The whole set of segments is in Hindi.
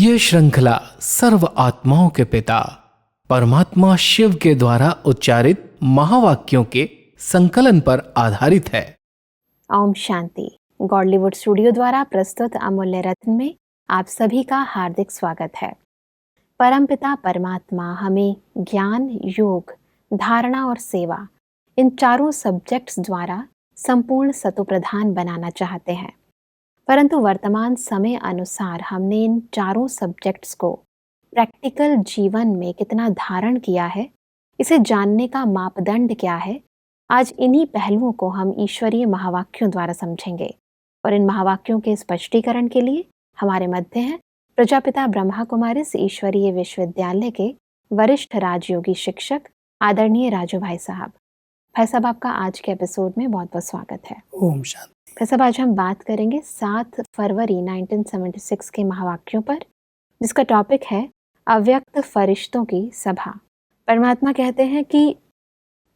ये श्रृंखला सर्व आत्माओं के पिता परमात्मा शिव के द्वारा उच्चारित महावाक्यों के संकलन पर आधारित है। ओम शांति। गॉडलीवुड स्टूडियो द्वारा प्रस्तुत अमूल्य रत्न में आप सभी का हार्दिक स्वागत है। परमपिता परमात्मा हमें ज्ञान, योग, धारणा और सेवा इन चारों सब्जेक्ट्स द्वारा संपूर्ण सतोप्रधान बनाना चाहते हैं, परंतु वर्तमान समय अनुसार हमने इन चारों सब्जेक्ट्स को प्रैक्टिकल जीवन में कितना धारण किया है, इसे जानने का मापदंड क्या है, आज इन्हीं पहलुओं को हम ईश्वरीय महावाक्यों द्वारा समझेंगे। और इन महावाक्यों के स्पष्टीकरण के लिए हमारे मध्य हैं प्रजापिता ब्रह्मा कुमारिस ईश्वरीय विश्वविद्यालय के वरिष्ठ राजयोगी शिक्षक आदरणीय राजू भाई साहब। भाई साहब, आपका आज के एपिसोड में बहुत बहुत स्वागत है। ओम शांति। भाई साहब, आज हम बात करेंगे 7 फरवरी 1976 के महावाक्यों पर, जिसका टॉपिक है अव्यक्त फरिश्तों की सभा। परमात्मा कहते हैं कि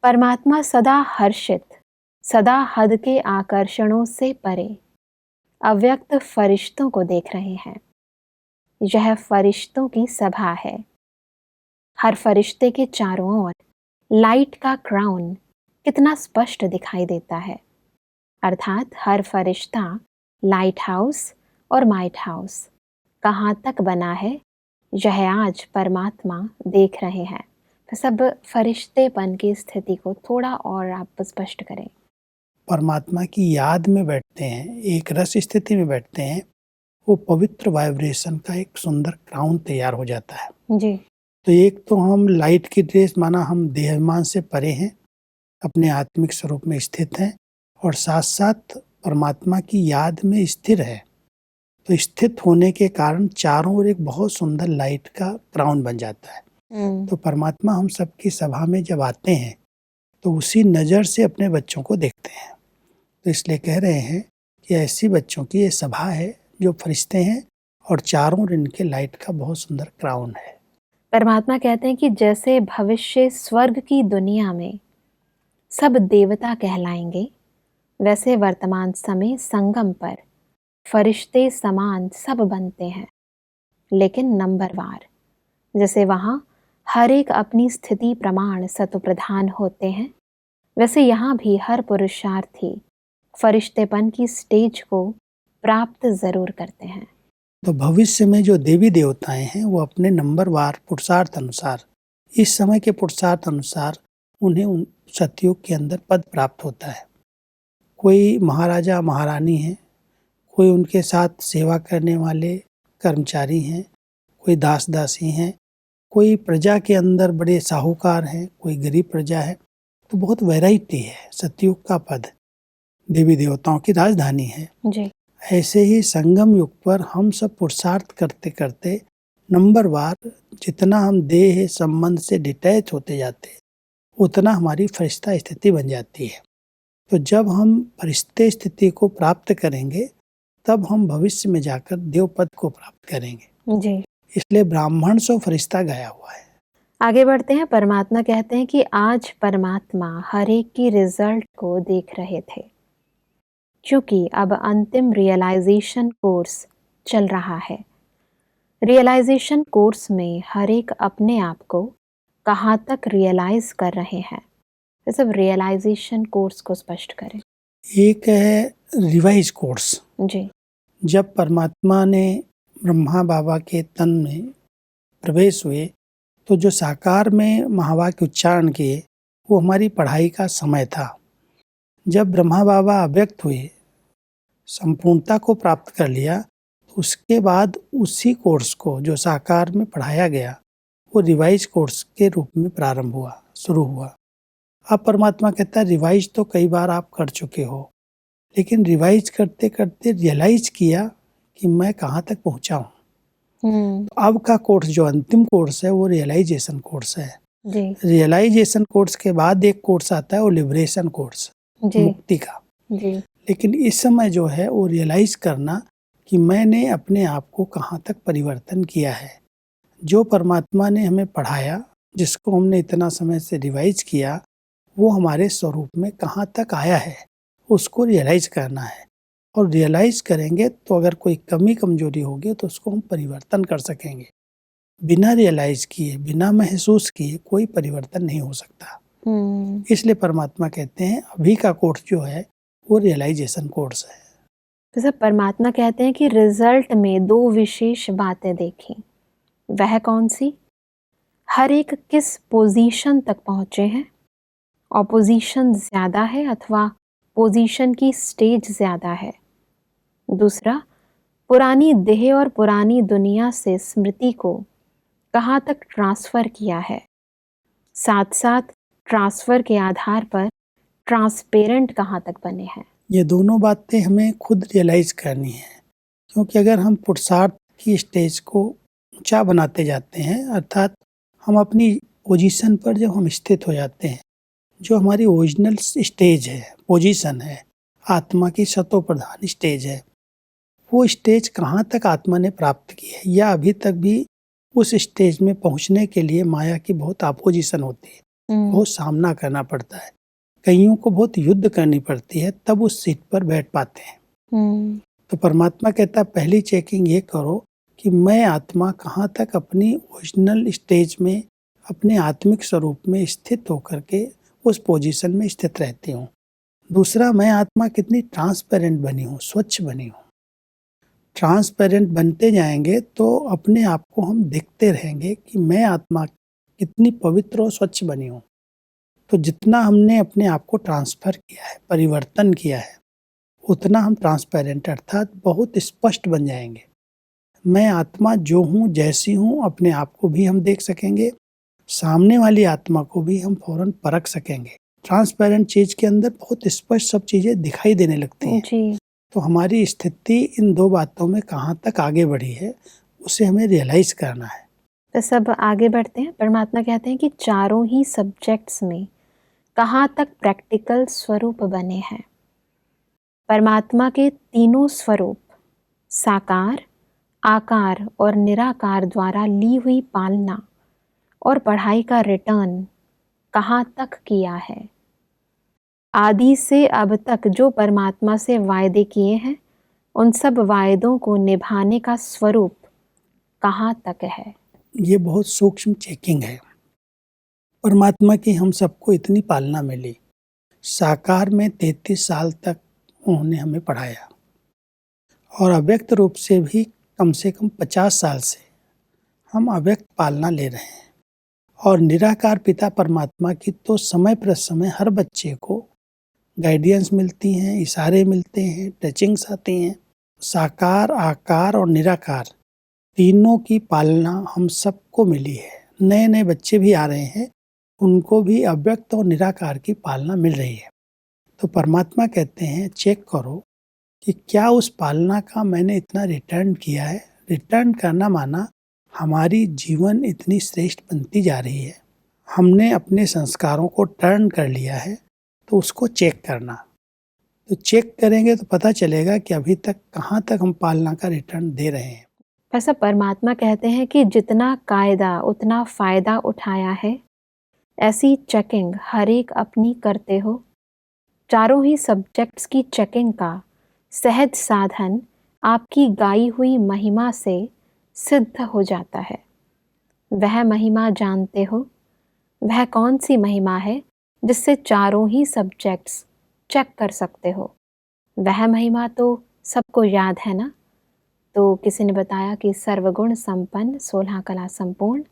परमात्मा सदा हर्षित, सदा हद के आकर्षणों से परे अव्यक्त फरिश्तों को देख रहे हैं। यह फरिश्तों की सभा है। हर फरिश्ते के चारों ओर लाइट का क्राउन कितना स्पष्ट दिखाई देता है, अर्थात हर फरिश्ता लाइट हाउस और माइट हाउस कहाँ तक बना है, यह आज परमात्मा देख रहे हैं। सब फरिश्तेपन की स्थिति को थोड़ा और आप स्पष्ट करें। परमात्मा की याद में बैठते हैं, एक रस स्थिति में बैठते हैं, वो पवित्र वाइब्रेशन का एक सुंदर क्राउन तैयार हो जाता है। जी। तो एक तो हम लाइट की ड्रेस, माना हम देहमान से परे हैं, अपने आत्मिक स्वरूप में स्थित हैं और साथ साथ परमात्मा की याद में स्थिर है। तो स्थित होने के कारण चारों ओर एक बहुत सुंदर लाइट का क्राउन बन जाता है। तो परमात्मा हम सबकी सभा में जब आते हैं तो उसी नज़र से अपने बच्चों को देखते हैं। तो इसलिए कह रहे हैं कि ऐसी बच्चों की ये सभा है जो फरिश्ते हैं और चारों ओर इनके लाइट का बहुत सुंदर क्राउन है। परमात्मा कहते हैं कि जैसे भविष्य स्वर्ग की दुनिया में सब देवता कहलाएंगे, वैसे वर्तमान समय संगम पर फरिश्ते समान सब बनते हैं, लेकिन नंबरवार। जैसे वहाँ हर एक अपनी स्थिति प्रमाण सतोप्रधान होते हैं, वैसे यहाँ भी हर पुरुषार्थी फरिश्तेपन की स्टेज को प्राप्त जरूर करते हैं। तो भविष्य में जो देवी देवताएं हैं वो अपने नंबरवार पुरुषार्थ अनुसार, इस समय के पुरुषार्थ अनुसार उन्हें उन सतयुग के अंदर पद प्राप्त होता है। कोई महाराजा महारानी हैं, कोई उनके साथ सेवा करने वाले कर्मचारी हैं, कोई दास दासी हैं, कोई प्रजा के अंदर बड़े साहूकार हैं, कोई गरीब प्रजा है। तो बहुत वैरायटी है। सतयुग का पद देवी देवताओं की राजधानी है। जी। ऐसे ही संगम युग पर हम सब पुरुषार्थ करते करते नंबरवार जितना हम देह संबंध से डिटैच होते जाते उतना हमारी फरिश्ता स्थिति बन जाती है। तो जब हम फरिश्ते स्थिति को प्राप्त करेंगे तब हम भविष्य में जाकर देव पद को प्राप्त करेंगे। जी। इसलिए ब्राह्मण सो फरिश्ता गया हुआ है। आगे बढ़ते हैं। परमात्मा कहते हैं कि आज परमात्मा हर एक की रिजल्ट को देख रहे थे, क्योंकि अब अंतिम रियलाइजेशन कोर्स चल रहा है। रियलाइजेशन कोर्स में हर एक अपने आप को कहाँ तक रियलाइज कर रहे हैं, ये सब रियलाइजेशन कोर्स को स्पष्ट करें। एक है रिवाइज कोर्स। जी। जब परमात्मा ने ब्रह्मा बाबा के तन में प्रवेश हुए तो जो साकार में महावाक्य उच्चारण किए वो हमारी पढ़ाई का समय था। जब ब्रह्मा बाबा अव्यक्त हुए, संपूर्णता को प्राप्त कर लिया, तो उसके बाद उसी कोर्स को जो साकार में पढ़ाया गया वो रिवाइज कोर्स के रूप में प्रारंभ हुआ, शुरू हुआ। अब परमात्मा कहता है रिवाइज तो कई बार आप कर चुके हो, लेकिन रिवाइज करते करते रियलाइज किया कि मैं कहाँ तक पहुँचा हूँ। तो अब का कोर्स जो अंतिम कोर्स है वो रियलाइजेशन कोर्स है। जी। रियलाइजेशन कोर्स के बाद एक कोर्स आता है वो लिबरेशन कोर्स, मुक्ति का। जी। लेकिन इस समय जो है वो रियलाइज करना कि मैंने अपने आप को कहाँ तक परिवर्तन किया है। जो परमात्मा ने हमें पढ़ाया, जिसको हमने इतना समय से रिवाइज किया, वो हमारे स्वरूप में कहाँ तक आया है उसको रियलाइज करना है। और रियलाइज करेंगे तो अगर कोई कमी कमजोरी होगी तो उसको हम परिवर्तन कर सकेंगे। बिना रियलाइज किए, बिना महसूस किए कोई परिवर्तन नहीं हो सकता। इसलिए परमात्मा कहते हैं अभी का कोर्स जो है वो रियलाइजेशन कोर्स है। तो सब परमात्मा कहते हैं कि रिजल्ट में 2 विशेष बातें देखी, वह कौन सी? हर एक किस पोजीशन तक पहुंचे हैं, ऑपोजिशन ज्यादा है अथवा पोजीशन की स्टेज ज्यादा है। दूसरा, पुरानी देह और पुरानी दुनिया से स्मृति को कहाँ तक ट्रांसफर किया है, साथ साथ ट्रांसफर के आधार पर ट्रांसपेरेंट कहाँ तक बने हैं। ये दोनों बातें हमें खुद रियलाइज करनी है, क्योंकि अगर हम पुरुषार्थ की स्टेज को ऊंचा बनाते जाते हैं, अर्थात हम अपनी पोजीशन पर जब हम स्थित हो जाते हैं, जो हमारी ओरिजिनल स्टेज है, पोजीशन है, आत्मा की सतो प्रधान स्टेज है, वो स्टेज कहाँ तक आत्मा ने प्राप्त की है, या अभी तक भी उस स्टेज में पहुँचने के लिए माया की बहुत अपोजिशन होती है, बहुत सामना करना पड़ता है, कईयों को बहुत युद्ध करनी पड़ती है, तब उस सीट पर बैठ पाते हैं। तो परमात्मा कहता है पहली चेकिंग ये करो कि मैं आत्मा कहाँ तक अपनी ओरिजिनल स्टेज में, अपने आत्मिक स्वरूप में स्थित होकर के उस पोजीशन में स्थित रहती हूँ। दूसरा, मैं आत्मा कितनी ट्रांसपेरेंट बनी हूँ, स्वच्छ बनी हूँ। ट्रांसपेरेंट बनते जाएंगे तो अपने आप को हम देखते रहेंगे कि मैं आत्मा कितनी पवित्र और स्वच्छ बनी हूँ। तो जितना हमने अपने आप को ट्रांसफर किया है, परिवर्तन किया है, उतना हम ट्रांसपेरेंट अर्थात बहुत स्पष्ट बन जाएंगे। मैं आत्मा जो हूँ, जैसी हूँ, अपने आप को भी हम देख सकेंगे, सामने वाली आत्मा को भी हम फौरन परख सकेंगे। ट्रांसपेरेंट चीज के अंदर बहुत स्पष्ट सब चीजें दिखाई देने लगती हैं जी। तो हमारी स्थिति इन दो बातों में कहाँ तक आगे बढ़ी है उसे हमें रियलाइज करना है। तो सब आगे बढ़ते हैं। परमात्मा कहते हैं कि चारों ही सब्जेक्ट्स में कहाँ तक प्रैक्टिकल स्वरूप बने हैं। परमात्मा के तीनों स्वरूप साकार, आकार और निराकार द्वारा ली हुई पालना और पढ़ाई का रिटर्न कहाँ तक किया है। आदि से अब तक जो परमात्मा से वायदे किए हैं, उन सब वायदों को निभाने का स्वरूप कहाँ तक है। ये बहुत सूक्ष्म चेकिंग है। परमात्मा की हम सबको इतनी पालना मिली। साकार में 33 साल तक उन्होंने हमें पढ़ाया और अव्यक्त रूप से भी कम से कम 50 साल से हम अव्यक्त पालना ले रहे हैं। और निराकार पिता परमात्मा की तो समय पर समय हर बच्चे को गाइडेंस मिलती हैं, इशारे मिलते हैं, टचिंग्स आती हैं। साकार, आकार और निराकार तीनों की पालना हम सबको मिली है। नए नए बच्चे भी आ रहे हैं, उनको भी अव्यक्त और निराकार की पालना मिल रही है। तो परमात्मा कहते हैं चेक करो कि क्या उस पालना का मैंने इतना रिटर्न किया है। रिटर्न करना माना हमारी जीवन इतनी श्रेष्ठ बनती जा रही है, हमने अपने संस्कारों को टर्न कर लिया है, तो उसको चेक करना। तो चेक करेंगे तो पता चलेगा कि अभी तक कहाँ तक हम पालना का रिटर्न दे रहे हैं। ऐसा परमात्मा कहते हैं कि जितना कायदा उतना फायदा उठाया है, ऐसी चेकिंग हर एक अपनी करते हो। चारों ही सब्जेक्ट्स की चेकिंग का सहज साधन आपकी गाई हुई महिमा से सिद्ध हो जाता है। वह महिमा जानते हो? वह कौन सी महिमा है जिससे चारों ही सब्जेक्ट्स चेक कर सकते हो? वह महिमा तो सबको याद है ना। तो किसी ने बताया कि सर्वगुण संपन्न, 16 कला संपूर्ण,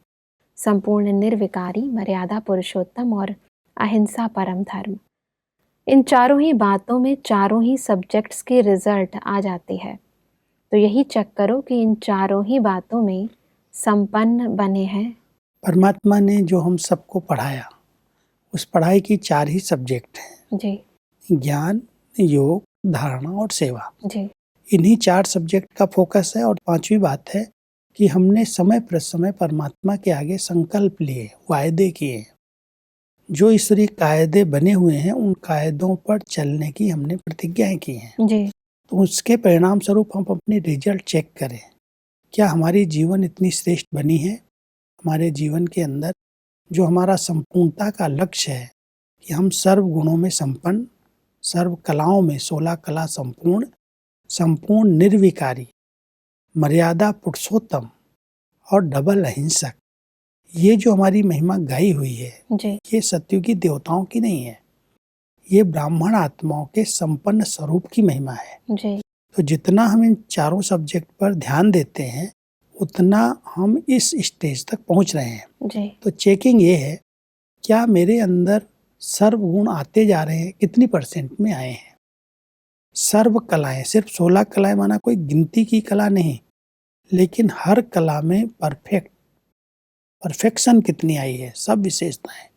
संपूर्ण निर्विकारी, मर्यादा पुरुषोत्तम और अहिंसा परम धर्म। इन चारों ही बातों में चारों ही सब्जेक्ट्स के रिजल्ट आ जाती है। तो यही चेक करो कि इन चारों ही बातों में संपन्न बने हैं। परमात्मा ने जो हम सबको पढ़ाया, उस पढ़ाई की 4 ही सब्जेक्ट हैं जी ज्ञान, योग, धारणा और सेवा। जी। इन्हीं 4 सब्जेक्ट का फोकस है। और 5वीं बात है कि हमने समय पर समय परमात्मा के आगे संकल्प लिए, वायदे किए। जो ईश्वरीय कायदे बने हुए हैं उन कायदों पर चलने की हमने प्रतिज्ञाएं की हैं। जी। तो उसके परिणाम स्वरूप हम अपनी रिजल्ट चेक करें। क्या हमारी जीवन इतनी श्रेष्ठ बनी है? हमारे जीवन के अंदर जो हमारा संपूर्णता का लक्ष्य है कि हम सर्व गुणों में संपन्न, सर्व कलाओं में 16 कला संपूर्ण संपूर्ण निर्विकारी, मर्यादा पुरुषोत्तम और डबल अहिंसक, ये जो हमारी महिमा गाई हुई है जी ये सत्युगी देवताओं की नहीं है, ये ब्राह्मण आत्माओं के संपन्न स्वरूप की महिमा है। जी तो जितना हम इन चारों सब्जेक्ट पर ध्यान देते हैं उतना हम इस स्टेज तक पहुंच रहे हैं। जी तो चेकिंग ये है, क्या मेरे अंदर सर्व गुण आते जा रहे हैं, कितनी परसेंट में आए हैं। सर्व कलाएं, सिर्फ 16 कलाएं माना कोई गिनती की कला नहीं, लेकिन हर कला में परफेक्शन कितनी आई है, सब विशेषताएं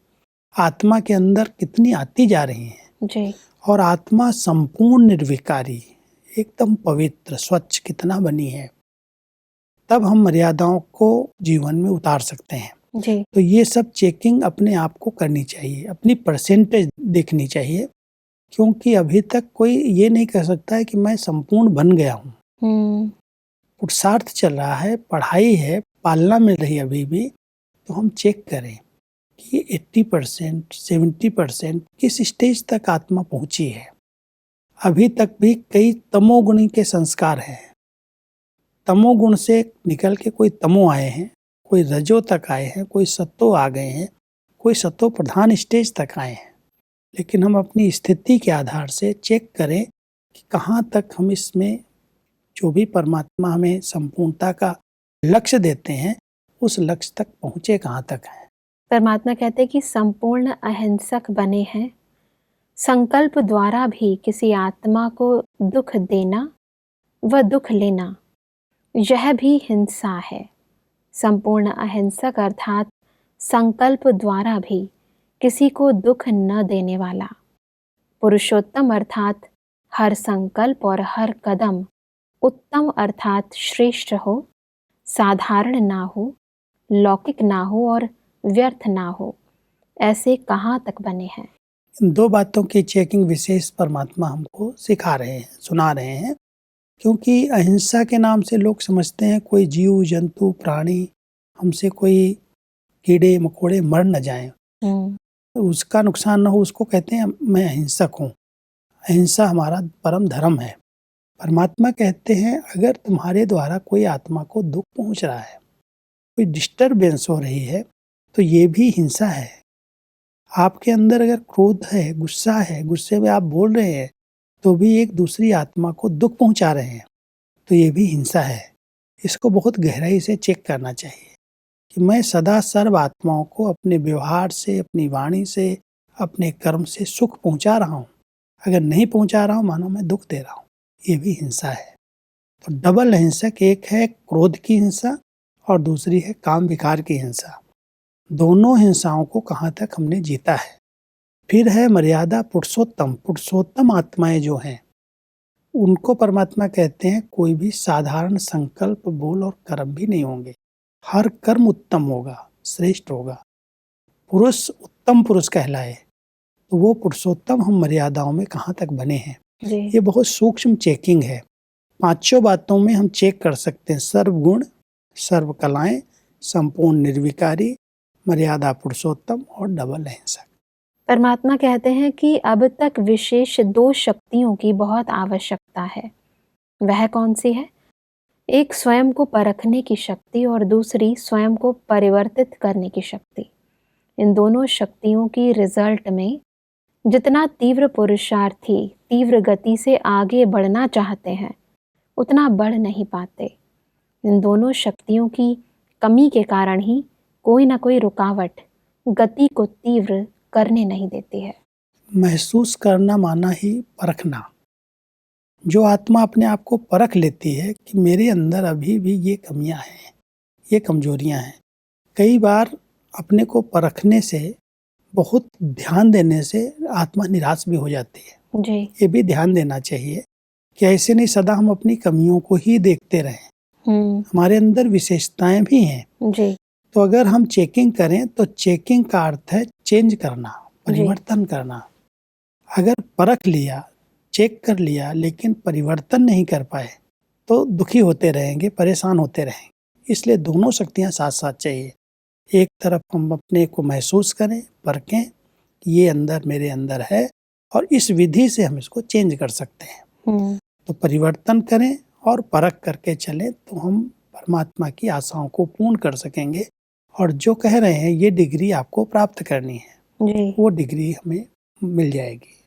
आत्मा के अंदर कितनी आती जा रही हैं। जी और आत्मा संपूर्ण निर्विकारी, एकदम पवित्र स्वच्छ कितना बनी है, तब हम मर्यादाओं को जीवन में उतार सकते हैं। जी तो ये सब चेकिंग अपने आप को करनी चाहिए, अपनी परसेंटेज देखनी चाहिए, क्योंकि अभी तक कोई ये नहीं कह सकता है कि मैं संपूर्ण बन गया हूँ। पुरुषार्थ चल रहा है, पढ़ाई है, पालना मिल रही है अभी भी। तो हम चेक करें कि 80%, 70% किस स्टेज तक आत्मा पहुंची है। अभी तक भी कई तमोगुणी के संस्कार हैं, तमोगुण से निकल के कोई तमो आए हैं, कोई रजो तक आए हैं, कोई सत्तो आ गए हैं, कोई सत्तो प्रधान स्टेज तक आए हैं। लेकिन हम अपनी स्थिति के आधार से चेक करें कि कहाँ तक हम इसमें जो भी परमात्मा हमें संपूर्णता का लक्ष्य देते हैं उस लक्ष्य तक पहुँचे कहाँ तक हैं। परमात्मा कहते हैं कि संपूर्ण अहिंसक बने हैं। संकल्प द्वारा भी किसी आत्मा को दुख देना व दुख लेना, यह भी हिंसा है। संपूर्ण अहिंसक अर्थात संकल्प द्वारा भी किसी को दुख न देने वाला। पुरुषोत्तम अर्थात हर संकल्प और हर कदम उत्तम अर्थात श्रेष्ठ हो, साधारण ना हो, लौकिक ना हो और व्यर्थ ना हो। ऐसे कहाँ तक बने हैं। इन दो बातों की चेकिंग विशेष परमात्मा हमको सिखा रहे हैं, सुना रहे हैं। क्योंकि अहिंसा के नाम से लोग समझते हैं कोई जीव जंतु प्राणी हमसे कोई कीड़े मकोड़े मर न जाएं, उसका नुकसान न हो, उसको कहते हैं मैं अहिंसक हूँ, अहिंसा हमारा परम धर्म है। परमात्मा कहते हैं अगर तुम्हारे द्वारा कोई आत्मा को दुख पहुँच रहा है, कोई डिस्टर्बेंस हो रही है, तो ये भी हिंसा है। आपके अंदर अगर क्रोध है, गुस्सा है, गुस्से में आप बोल रहे हैं तो भी एक दूसरी आत्मा को दुख पहुंचा रहे हैं, तो ये भी हिंसा है। इसको बहुत गहराई से चेक करना चाहिए कि मैं सदा सर्व आत्माओं को अपने व्यवहार से, अपनी वाणी से, अपने कर्म से सुख पहुंचा रहा हूँ। अगर नहीं पहुंचा रहा हूँ मानो मैं दुख दे रहा हूँ, ये भी हिंसा है। तो डबल हिंसक, एक है क्रोध की हिंसा और दूसरी है काम विकार की हिंसा। दोनों हिंसाओं को कहाँ तक हमने जीता है। फिर है मर्यादा पुरुषोत्तम। पुरुषोत्तम आत्माएं जो हैं उनको परमात्मा कहते हैं कोई भी साधारण संकल्प, बोल और कर्म भी नहीं होंगे, हर कर्म उत्तम होगा, श्रेष्ठ होगा। पुरुष उत्तम पुरुष कहलाए, तो वो पुरुषोत्तम हम मर्यादाओं में कहाँ तक बने हैं। ये बहुत सूक्ष्म चेकिंग है। पांचों बातों में हम चेक कर सकते हैं, सर्व गुण, सर्व कलाएं, संपूर्ण निर्विकारी, मर्यादा पुरुषोत्तम और डबल अहिंसक। परमात्मा कहते हैं कि अब तक विशेष दो शक्तियों की बहुत आवश्यकता है। वह कौन सी है? एक स्वयं को परखने की शक्ति और दूसरी स्वयं को परिवर्तित करने की शक्ति। इन दोनों शक्तियों की रिजल्ट में जितना तीव्र पुरुषार्थी तीव्र गति से आगे बढ़ना चाहते हैं उतना बढ़ नहीं पाते। इन दोनों शक्तियों की कमी के कारण ही कोई ना कोई रुकावट गति को तीव्र करने नहीं देती है। महसूस करना माना ही परखना। जो आत्मा अपने आप को परख लेती है कि मेरे अंदर अभी भी ये कमियां हैं, ये कमजोरियां हैं। कई बार अपने को परखने से, बहुत ध्यान देने से आत्मा निराश भी हो जाती है। जी ये भी ध्यान देना चाहिए कि ऐसे नहीं सदा हम अपनी कमियों को ही देखते रहें। हमारे अंदर विशेषताएं भी हैं। जी तो अगर हम चेकिंग करें तो चेकिंग का अर्थ है चेंज करना, परिवर्तन करना। अगर परख लिया, चेक कर लिया लेकिन परिवर्तन नहीं कर पाए तो दुखी होते रहेंगे, परेशान होते रहेंगे। इसलिए दोनों शक्तियां साथ साथ चाहिए। एक तरफ हम अपने को महसूस करें, परखें कि ये अंदर मेरे अंदर है और इस विधि से हम इसको चेंज कर सकते हैं। तो परिवर्तन करें और परख करके चलें, तो हम परमात्मा की आशाओं को पूर्ण कर सकेंगे। और जो कह रहे हैं ये डिग्री आपको प्राप्त करनी है, जी। वो डिग्री हमें मिल जाएगी।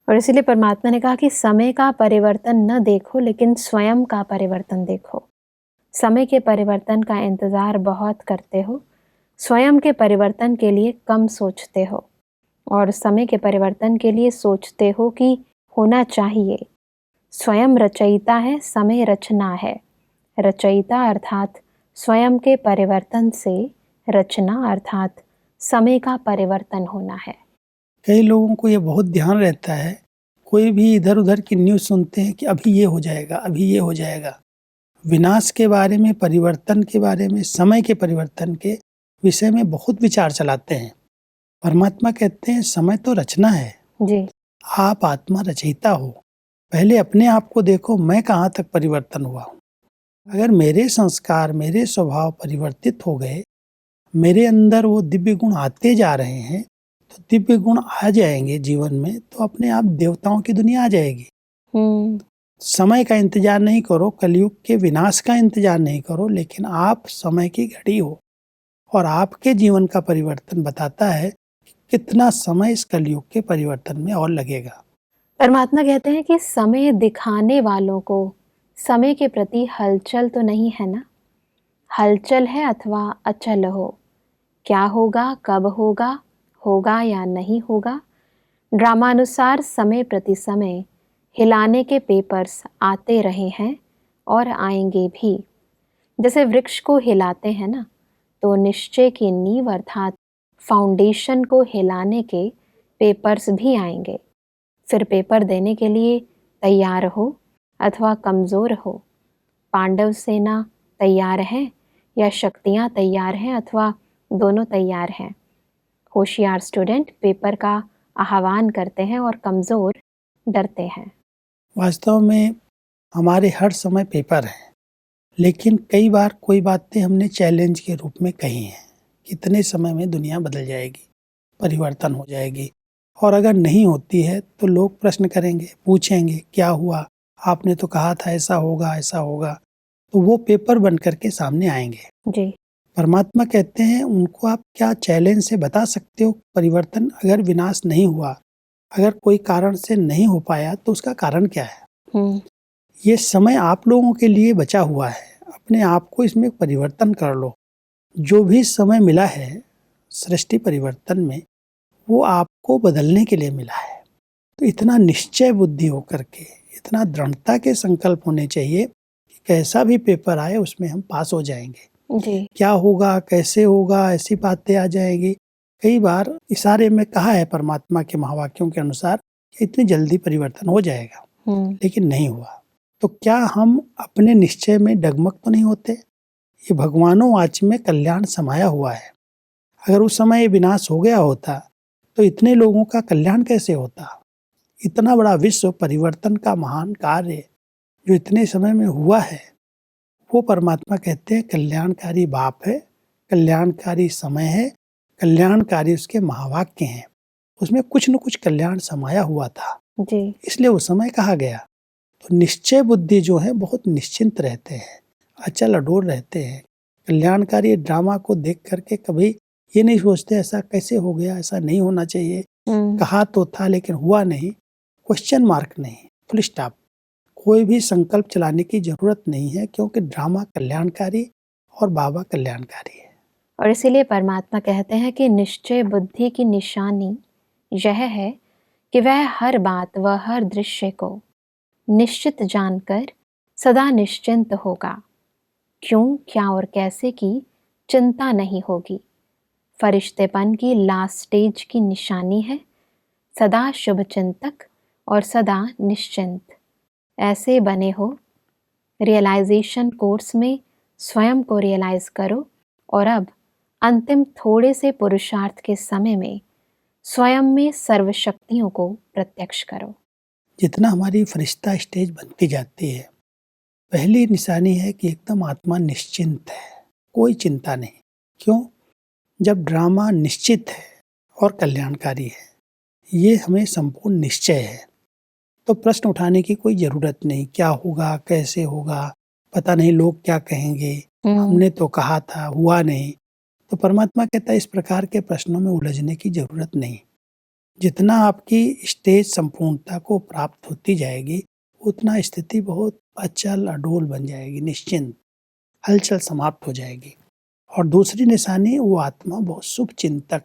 और इसीलिए परमात्मा ने कहा कि समय का परिवर्तन न देखो, लेकिन स्वयं का परिवर्तन देखो। समय के परिवर्तन का इंतजार बहुत करते हो, स्वयं के परिवर्तन के लिए कम सोचते हो, और समय के परिवर्तन के लिए सोचते हो कि होना चाहिए। स्वयं रचयिता है, समय रचना है। रचयिता अर्थात स्वयं के परिवर्तन से, रचना अर्थात समय का परिवर्तन होना है। कई लोगों को ये बहुत ध्यान रहता है, कोई भी इधर उधर की न्यूज़ सुनते हैं कि अभी ये हो जाएगा, अभी ये हो जाएगा। विनाश के बारे में, परिवर्तन के बारे में, समय के परिवर्तन के विषय में बहुत विचार चलाते हैं। परमात्मा कहते हैं समय तो रचना है, जी। आप आत्मा रचयिता हो। पहले अपने आप को देखो, मैं कहाँ तक परिवर्तन हुआ हूँ। अगर मेरे संस्कार, मेरे स्वभाव परिवर्तित हो गए, मेरे अंदर वो दिव्य गुण आते जा रहे हैं, तो दिव्य गुण आ जाएंगे जीवन में, तो अपने आप देवताओं की दुनिया आ जाएगी। समय का इंतजार नहीं करो, कलयुग के विनाश का इंतजार नहीं करो, लेकिन आप समय की घड़ी हो और आपके जीवन का परिवर्तन बताता है कि कितना समय इस कलयुग के परिवर्तन में और लगेगा। परमात्मा कहते हैं कि समय दिखाने वालों को समय के प्रति हलचल तो नहीं है ना। हलचल है अथवा अचल हो, क्या होगा, कब होगा, होगा या नहीं होगा, ड्रामानुसार समय प्रति समय हिलाने के पेपर्स आते रहे हैं और आएंगे भी। जैसे वृक्ष को हिलाते हैं ना, तो निश्चय की नींव अर्थात फाउंडेशन को हिलाने के पेपर्स भी आएंगे। फिर पेपर देने के लिए तैयार हो अथवा कमज़ोर हो। पांडव सेना तैयार है या शक्तियाँ तैयार हैं अथवा दोनों तैयार हैं। होशियार स्टूडेंट पेपर का आह्वान करते हैं और कमज़ोर डरते हैं। वास्तव में हमारे हर समय पेपर हैं, लेकिन कई बार कोई बातें हमने चैलेंज के रूप में कही हैं। कितने समय में दुनिया बदल जाएगी, परिवर्तन हो जाएगी, और अगर नहीं होती है तो लोग प्रश्न करेंगे, पूछेंगे क्या हुआ, आपने तो कहा था ऐसा होगा, ऐसा होगा। तो वो पेपर बन करके सामने आएंगे। जी। परमात्मा कहते हैं उनको आप क्या चैलेंज से बता सकते हो, परिवर्तन अगर विनाश नहीं हुआ, अगर कोई कारण से नहीं हो पाया, तो उसका कारण क्या है। ये समय आप लोगों के लिए बचा हुआ है, अपने आप को इसमें परिवर्तन कर लो। जो भी समय मिला है सृष्टि परिवर्तन में, वो आपको बदलने के लिए मिला है। तो इतना निश्चय बुद्धि होकर के, इतना दृढ़ता के संकल्प होने चाहिए कि कैसा भी पेपर आए उसमें हम पास हो जाएंगे। जी। क्या होगा, कैसे होगा, ऐसी बातें आ जाएंगी। कई बार इशारे में कहा है परमात्मा के महावाक्यों के अनुसार कि इतनी जल्दी परिवर्तन हो जाएगा, लेकिन नहीं हुआ। तो क्या हम अपने निश्चय में डगमग तो नहीं होते? ये भगवानों वाच में कल्याण समाया हुआ है। अगर उस समय ये विनाश हो गया होता तो इतने लोगों का कल्याण कैसे होता। इतना बड़ा विश्व परिवर्तन का महान कार्य जो इतने समय में हुआ है, वो परमात्मा कहते हैं कल्याणकारी बाप है, कल्याणकारी समय है, कल्याणकारी उसके महावाक्य हैं। उसमें कुछ न कुछ कल्याण समाया हुआ था, जी। इसलिए वो समय कहा गया। तो निश्चय बुद्धि जो है बहुत निश्चिंत रहते हैं, अचल अडोल रहते हैं। कल्याणकारी ड्रामा को देख करके कभी ये नहीं सोचते ऐसा कैसे हो गया, ऐसा नहीं होना चाहिए, कहा तो था लेकिन हुआ नहीं। क्वेश्चन मार्क नहीं, फुल स्टॉप। कोई भी संकल्प चलाने की जरूरत नहीं है, क्योंकि ड्रामा कल्याणकारी और बाबा कल्याणकारी है। और इसीलिए परमात्मा कहते हैं कि निश्चय बुद्धि की निशानी यह है कि वह हर बात व हर दृश्य को निश्चित जानकर सदा निश्चिंत होगा। क्यों, क्या और कैसे की चिंता नहीं होगी। फरिश्तेपन की लास्ट स्टेज की निशानी है सदा शुभ चिंतक और सदा निश्चिंत। ऐसे बने हो। रियलाइजेशन कोर्स में स्वयं को रियलाइज करो और अब अंतिम थोड़े से पुरुषार्थ के समय में स्वयं में सर्वशक्तियों को प्रत्यक्ष करो। जितना हमारी फरिश्ता स्टेज बनती जाती है, पहली निशानी है कि एकदम आत्मा निश्चिंत है, कोई चिंता नहीं। क्यों? जब ड्रामा निश्चित है और कल्याणकारी है, ये हमें संपूर्ण निश्चय है। तो प्रश्न उठाने की कोई ज़रूरत नहीं, क्या होगा, कैसे होगा, पता नहीं लोग क्या कहेंगे, हमने तो कहा था, हुआ नहीं। तो परमात्मा कहता है इस प्रकार के प्रश्नों में उलझने की ज़रूरत नहीं। जितना आपकी स्टेज संपूर्णता को प्राप्त होती जाएगी, उतना स्थिति बहुत अचल अडोल बन जाएगी, निश्चिंत, हलचल समाप्त हो जाएगी। और दूसरी निशानी, वो आत्मा बहुत शुभ चिंतक,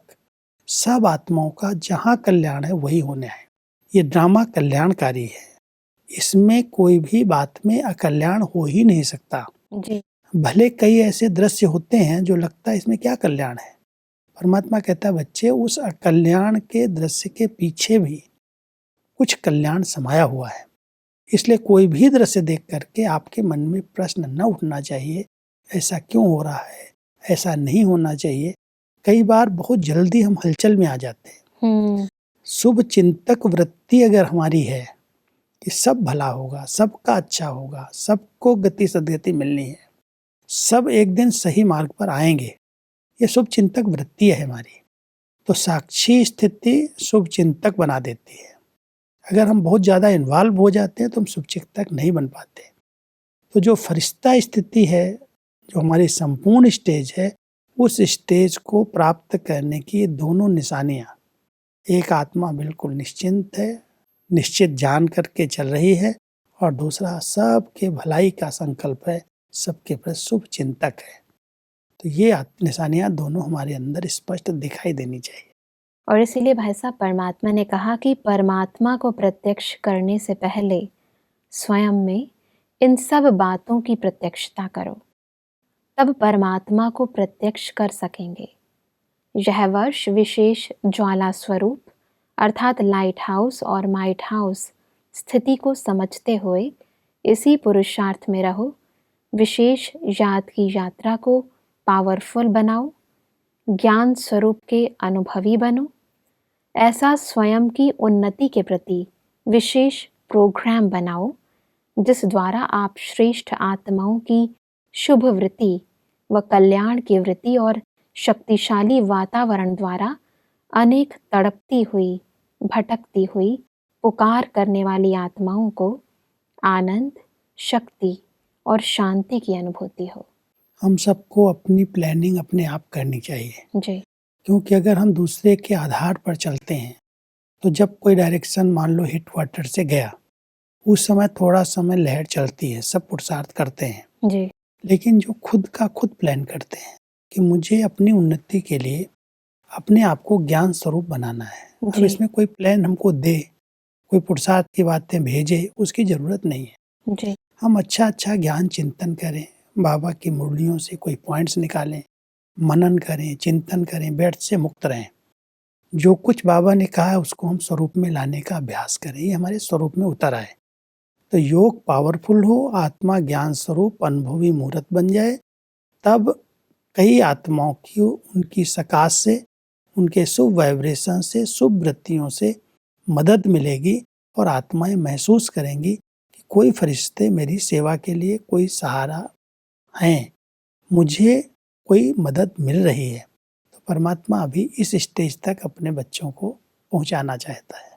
सब आत्माओं का जहाँ कल्याण है वही होने है। ये ड्रामा कल्याणकारी है, इसमें कोई भी बात में अकल्याण हो ही नहीं सकता। जी। भले कई ऐसे दृश्य होते हैं जो लगता है इसमें क्या कल्याण है, परमात्मा कहता है बच्चे उस अकल्याण के दृश्य के पीछे भी कुछ कल्याण समाया हुआ है। इसलिए कोई भी दृश्य देख करके आपके मन में प्रश्न न उठना चाहिए, ऐसा क्यों हो रहा है, ऐसा नहीं होना चाहिए। कई बार बहुत जल्दी हम हलचल में आ जाते हैं। शुभ चिंतक वृत्ति अगर हमारी है कि सब भला होगा, सबका अच्छा होगा, सबको गति सदगति मिलनी है, सब एक दिन सही मार्ग पर आएंगे, ये शुभ चिंतक वृत्ति है हमारी, तो साक्षी स्थिति शुभ चिंतक बना देती है। अगर हम बहुत ज़्यादा इन्वॉल्व हो जाते हैं तो हम शुभ चिंतक नहीं बन पाते। तो जो फरिश्ता स्थिति है, जो हमारी संपूर्ण स्टेज है, उस स्टेज को प्राप्त करने की दोनों निशानियाँ, एक आत्मा बिल्कुल निश्चिंत है, निश्चित जान करके चल रही है, और दूसरा सबके भलाई का संकल्प है, सबके प्रति शुभ चिंतक है। तो ये निशानियाँ दोनों हमारे अंदर स्पष्ट दिखाई देनी चाहिए। और इसीलिए भाई साहब परमात्मा ने कहा कि परमात्मा को प्रत्यक्ष करने से पहले स्वयं में इन सब बातों की प्रत्यक्षता करो, तब परमात्मा को प्रत्यक्ष कर सकेंगे। यह वर्ष विशेष ज्वाला स्वरूप अर्थात लाइट हाउस और माइट हाउस स्थिति को समझते हुए इसी पुरुषार्थ में रहो। विशेष याद की यात्रा को पावरफुल बनाओ, ज्ञान स्वरूप के अनुभवी बनो। ऐसा स्वयं की उन्नति के प्रति विशेष प्रोग्राम बनाओ जिस द्वारा आप श्रेष्ठ आत्माओं की शुभ वृत्ति व कल्याण की वृत्ति और शक्तिशाली वातावरण द्वारा अनेक तड़पती हुई, भटकती हुई, पुकार करने वाली आत्माओं को आनंद, शक्ति और शांति की अनुभूति हो। हम सबको अपनी प्लानिंग अपने आप करनी चाहिए जी। क्योंकि अगर हम दूसरे के आधार पर चलते हैं तो जब कोई डायरेक्शन मान लो हिट वाटर से गया, उस समय थोड़ा समय लहर चलती है, सब पुरुषार्थ करते हैं जी। लेकिन जो खुद का खुद प्लान करते हैं कि मुझे अपनी उन्नति के लिए अपने आप को ज्ञान स्वरूप बनाना है, अब इसमें कोई प्लान हमको दे, कोई पुरुषार्थ की बातें भेजे, उसकी ज़रूरत नहीं है। जी। हम अच्छा ज्ञान चिंतन करें, बाबा की मुरलियों से कोई पॉइंट्स निकालें, मनन करें, चिंतन करें, व्यर्थ से मुक्त रहें। जो कुछ बाबा ने कहा है उसको हम स्वरूप में लाने का अभ्यास करें, ये हमारे स्वरूप में उतर आए तो योग पावरफुल हो, आत्मा ज्ञान स्वरूप अनुभवी मूर्त बन जाए, तब कई आत्माओं की उनकी सकाश से, उनके शुभ वाइब्रेशन से, शुभ वृत्तियों से मदद मिलेगी और आत्माएं महसूस करेंगी कि कोई फरिश्ते मेरी सेवा के लिए कोई सहारा हैं, मुझे कोई मदद मिल रही है। तो परमात्मा अभी इस स्टेज तक अपने बच्चों को पहुंचाना चाहता है।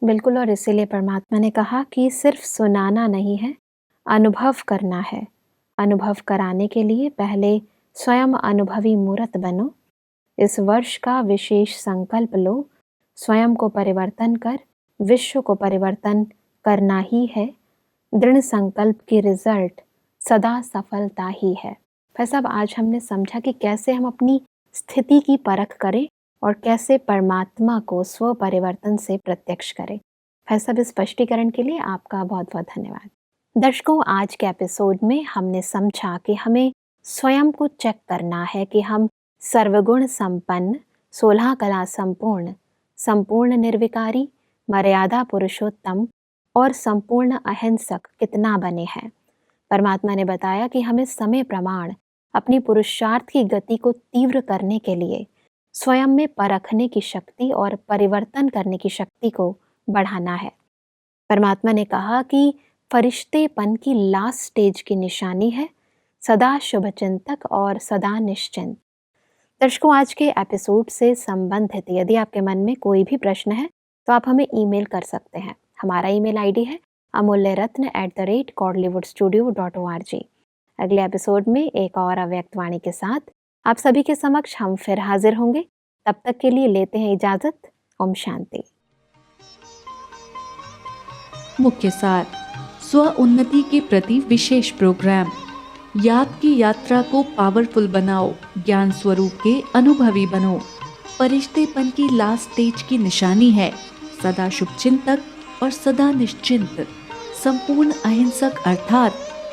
बिल्कुल, और इसीलिए परमात्मा ने कहा कि सिर्फ सुनाना नहीं है, अनुभव करना है। अनुभव कराने के लिए पहले स्वयं अनुभवी मूर्त बनो। इस वर्ष का विशेष संकल्प लो, स्वयं को परिवर्तन कर विश्व को परिवर्तन करना ही है। दृढ़ संकल्प की रिजल्ट सदा सफलता ही है। भाई साहब, आज हमने समझा कि कैसे हम अपनी स्थिति की परख करें और कैसे परमात्मा को स्व परिवर्तन से प्रत्यक्ष करें। भाई साहब, इस स्पष्टीकरण के लिए आपका बहुत बहुत धन्यवाद। दर्शकों, आज के एपिसोड में हमने समझा कि हमें स्वयं को चेक करना है कि हम सर्वगुण संपन्न, 16 कला संपूर्ण, संपूर्ण निर्विकारी, मर्यादा पुरुषोत्तम और संपूर्ण अहिंसक कितना बने हैं। परमात्मा ने बताया कि हमें समय प्रमाण अपनी पुरुषार्थ की गति को तीव्र करने के लिए स्वयं में परखने की शक्ति और परिवर्तन करने की शक्ति को बढ़ाना है। परमात्मा ने कहा कि फरिश्तेपन की लास्ट स्टेज की निशानी है सदा शुभचिंतक और सदा निश्चिंत। दर्शकों, आज के एपिसोड से संबंधित यदि आपके मन में कोई भी प्रश्न है तो आप हमें ईमेल कर सकते हैं। हमारा ईमेल आईडी है amulyaratna@godlywoodstudio.org। अगले एपिसोड में एक और अव्यक्त वाणी के साथ आप सभी के समक्ष हम फिर हाजिर होंगे। तब तक के लिए लेते हैं इजाजत। ओम शांति। मुख्य सार, स्व उन्नति के प्रति विशेष प्रोग्राम। याद की यात्रा को पावरफुल बनाओ, ज्ञान स्वरूप के अनुभवी बनो। परिश्तेपन की लास्ट स्टेज की निशानी है सदा शुभचिंतक और सदा निश्चिंत। संपूर्ण अहिंसक अर्थात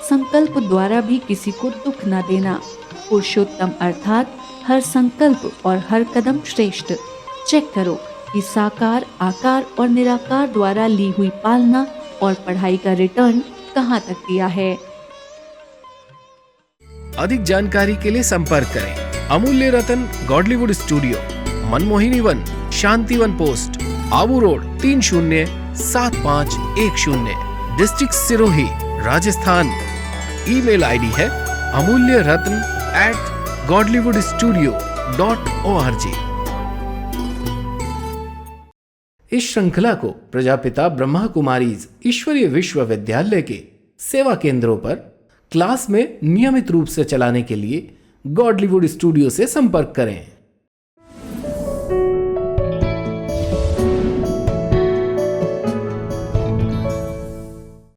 संकल्प द्वारा भी किसी को दुख न देना। पुरुषोत्तम अर्थात हर संकल्प और हर कदम श्रेष्ठ। चेक करो कि साकार, आकार और निराकार द्वारा ली हुई पालना और पढ़ाई का रिटर्न कहाँ तक दिया है। अधिक जानकारी के लिए संपर्क करें Amulya Ratan Godlywood studio, Manmohini Van, Shantivan post, Abu road 307510, district Sirohi, Rajasthan. Email ID है amulyaratn@godlywoodstudio.org। इस श्रृंखला को प्रजापिता ब्रह्मा कुमारीज ईश्वरीय विश्वविद्यालय के सेवा केंद्रों पर क्लास में नियमित रूप से चलाने के लिए गॉडलीवुड स्टूडियो से संपर्क करें।